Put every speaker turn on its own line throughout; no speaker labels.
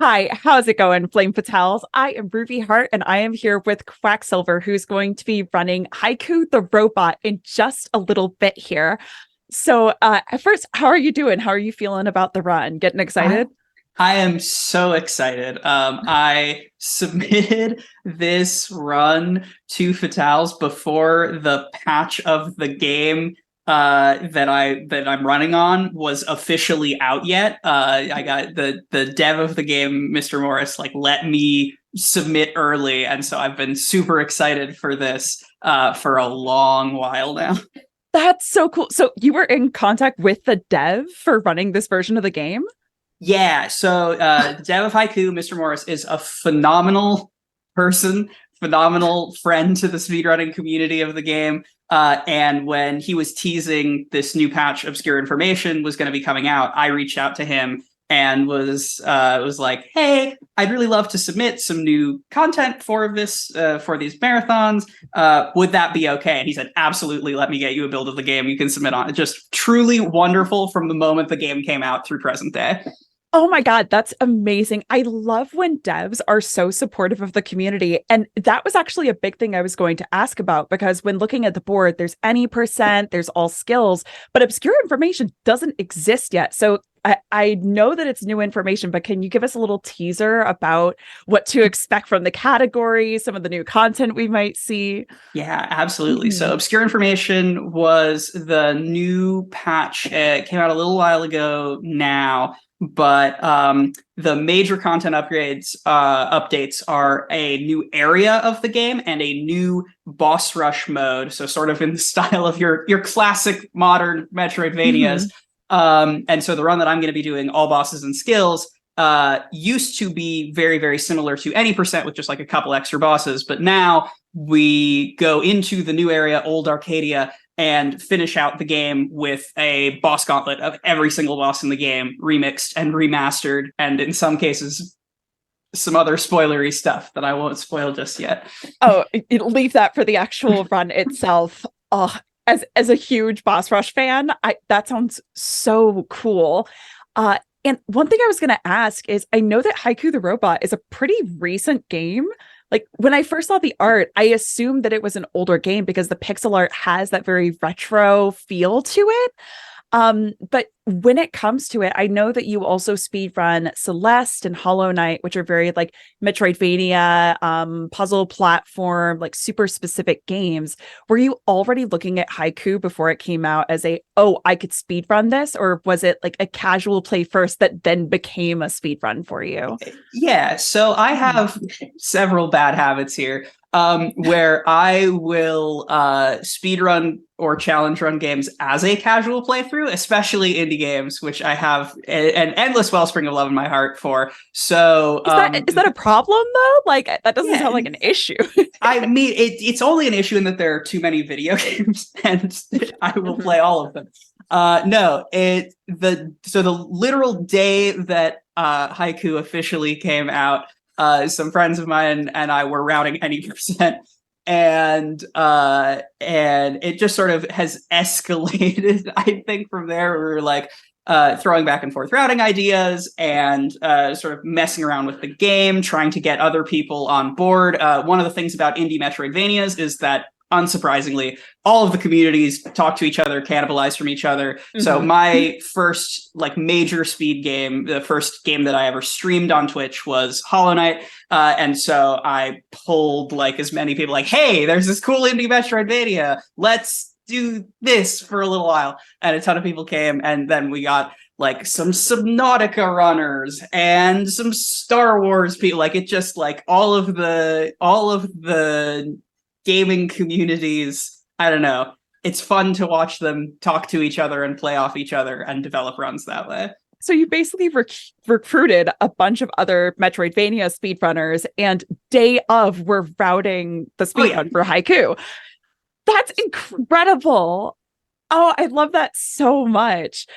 Hi, how's it going, Flame Fatales? I am Ruby Hart, and I am here with Quacksilver, who's going to be running Haiku the robot in just a little bit here. So, at first, how are you doing? How are you feeling about the run? Getting
I
excited?
I am so excited. I submitted this run to Fatales before the patch of the game that I'm running on was officially out yet. I got the dev of the game, Mr. Morris, like let me submit early, and so I've been super excited for this for a long while now.
That's so cool. So, you were in contact with the dev for running this version of the game?
Yeah, so the dev of Haiku, Mr. Morris, is a phenomenal person, phenomenal friend to the speedrunning community of the game. And when he was teasing this new patch, Obscure Information, was going to be coming out, I reached out to him and was like, "Hey, I'd really love to submit some new content for this for these marathons. Would that be okay?" And he said, "Absolutely. Let me get you a build of the game you can submit on." Just truly wonderful from the moment the game came out through present day.
Oh my God, that's amazing. I love when devs are so supportive of the community. And that was actually a big thing I was going to ask about because when looking at the board, there's any percent, there's all skills, but obscure information doesn't exist yet. So I know that it's new information, but can you give us a little teaser about what to expect from the category, some of the new content we might see?
Yeah, absolutely. So
Mhm.
Obscure Information was the new patch. It came out a little while ago now, but the major content updates are a new area of the game and a new boss rush mode. So sort of in the style of your classic modern Metroidvanias.
Mhm.
And so the run that I'm going to be doing, all bosses and skills, used to be very, very similar to any percent with just like a couple extra bosses. But now we go into the new area, Old Arcadia, and finish out the game with a boss gauntlet of every single boss in the game, remixed and remastered, and in some cases, some other spoilery stuff that I won't spoil just yet.
Oh, leave that for the actual run itself. Oh, as a huge Boss Rush fan, I that sounds so cool. And one thing I was gonna ask is I know that Haiku the Robot is a pretty recent game. Like when I first saw the art, I assumed that it was an older game because the pixel art has that very retro feel to it. But when it comes to it, I know that you also speedrun Celeste and Hollow Knight, which are very like Metroidvania, puzzle platform, like super specific games. Were you already looking at Haiku before it came out as oh, I could speedrun this? Or was it like a casual play first that then became a speedrun for you?
Yeah, so I
Mhm.
have several bad habits here, where I will speed run or challenge run games as a casual playthrough, especially indie games, which I have an endless wellspring of love in my heart for. So,
Is that a problem though? Like that doesn't
yeah,
sound like an issue.
I mean, it's only an issue in that there are too many video games, and I will
Mhm.
play all of them. No, the literal day that Haiku officially came out, some friends of mine and I were routing any percent, and it just sort of has escalated. I think from there we were like throwing back and forth routing ideas and sort of messing around with the game, trying to get other people on board. One of the things about indie Metroidvanias is that, unsurprisingly, all of the communities talk to each other, cannibalize from each other. So
Mhm.
my first like major speed game, the first game that I ever streamed on Twitch was Hollow Knight. And so I pulled like as many people like, hey, there's this cool indie Metroidvania. Let's do this for a little while. And a ton of people came, and then we got like some Subnautica runners and some Star Wars people. Like it just like all of the gaming communities. I don't know. It's fun to watch them talk to each other and play off each other and develop runs that way.
So you basically recruited a bunch of other Metroidvania speedrunners, and day of we're routing the
Oh yeah.
speedrun for Haiku. That's incredible. Oh, I love that so much.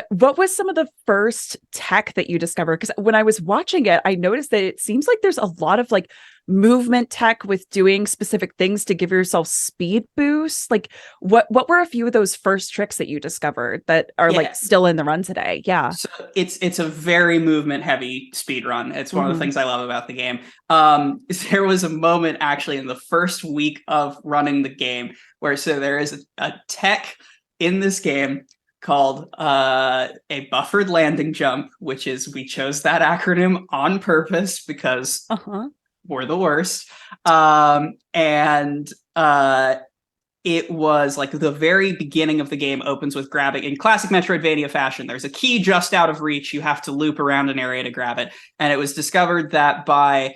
What was some of the first tech that you discovered? Because when I was watching it, I noticed that it seems like there's a lot of like movement tech with doing specific things to give yourself speed boosts. Like what were a few of those first tricks that you discovered that are
Yeah.
like still in the run today? Yeah.
So it's a very movement heavy speed run. It's one of the
Mhm.
things I love about the game. There was a moment actually in the first week of running the game where there is a tech in this game called a buffered landing jump, which is we chose that acronym on purpose because
Uh-huh.
we're the worst. And it was like the very beginning of the game opens with grabbing in classic Metroidvania fashion. There's a key just out of reach. You have to loop around an area to grab it. And it was discovered that by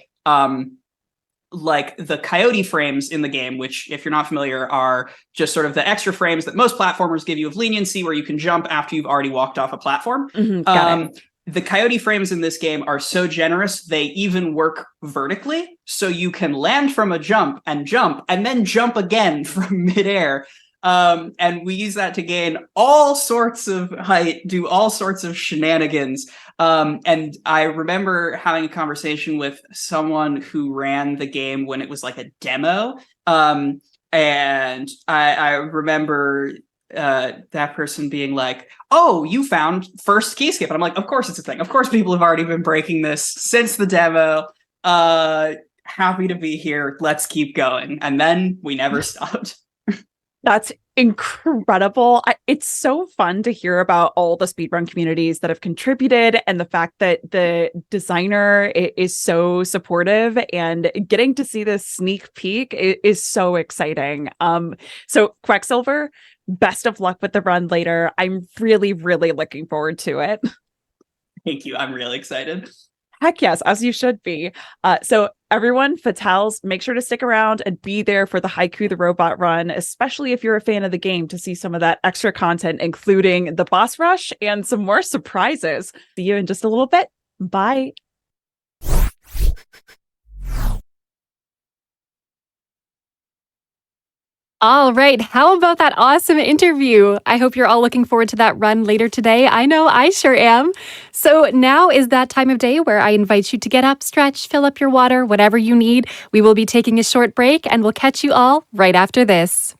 like the coyote frames in the game, which, if you're not familiar, are just sort of the extra frames that most platformers give you of leniency where you can jump after you've already walked off a platform.
Got it.
The coyote frames in this game are so generous, they even work vertically. So you can land from a jump and then jump again from midair. And we use that to gain all sorts of height, do all sorts of shenanigans. And I remember having a conversation with someone who ran the game when it was like a demo. And I remember that person being like, "Oh, you found first key skip," and I'm like, "Of course it's a thing. Of course people have already been breaking this since the demo. Happy to be here. Let's keep going." And then we never stopped.
That's incredible. It's so fun to hear about all the speedrun communities that have contributed and the fact that the designer is so supportive, and getting to see this sneak peek is so exciting. So Quacksilver, best of luck with the run later. I'm really, really looking forward to it.
Thank you. I'm really excited.
Heck yes, as you should be. So everyone, Fatals, make sure to stick around and be there for the Haiku the Robot run, especially if you're a fan of the game, to see some of that extra content, including the boss rush and some more surprises. See you in just a little bit. Bye.
All right. How about that awesome interview? I hope you're all looking forward to that run later today. I know I sure am. So now is that time of day where I invite you to get up, stretch, fill up your water, whatever you need. We will be taking a short break and we'll catch you all right after this.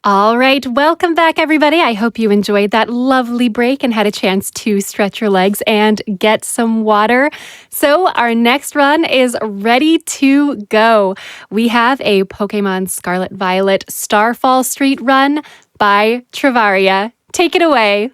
All right, welcome back, everybody. I hope you enjoyed that lovely break and had a chance to stretch your legs and get some water. So our next run is ready to go. We have a Pokemon Scarlet Violet Starfall Street run by Travaria. Take it away.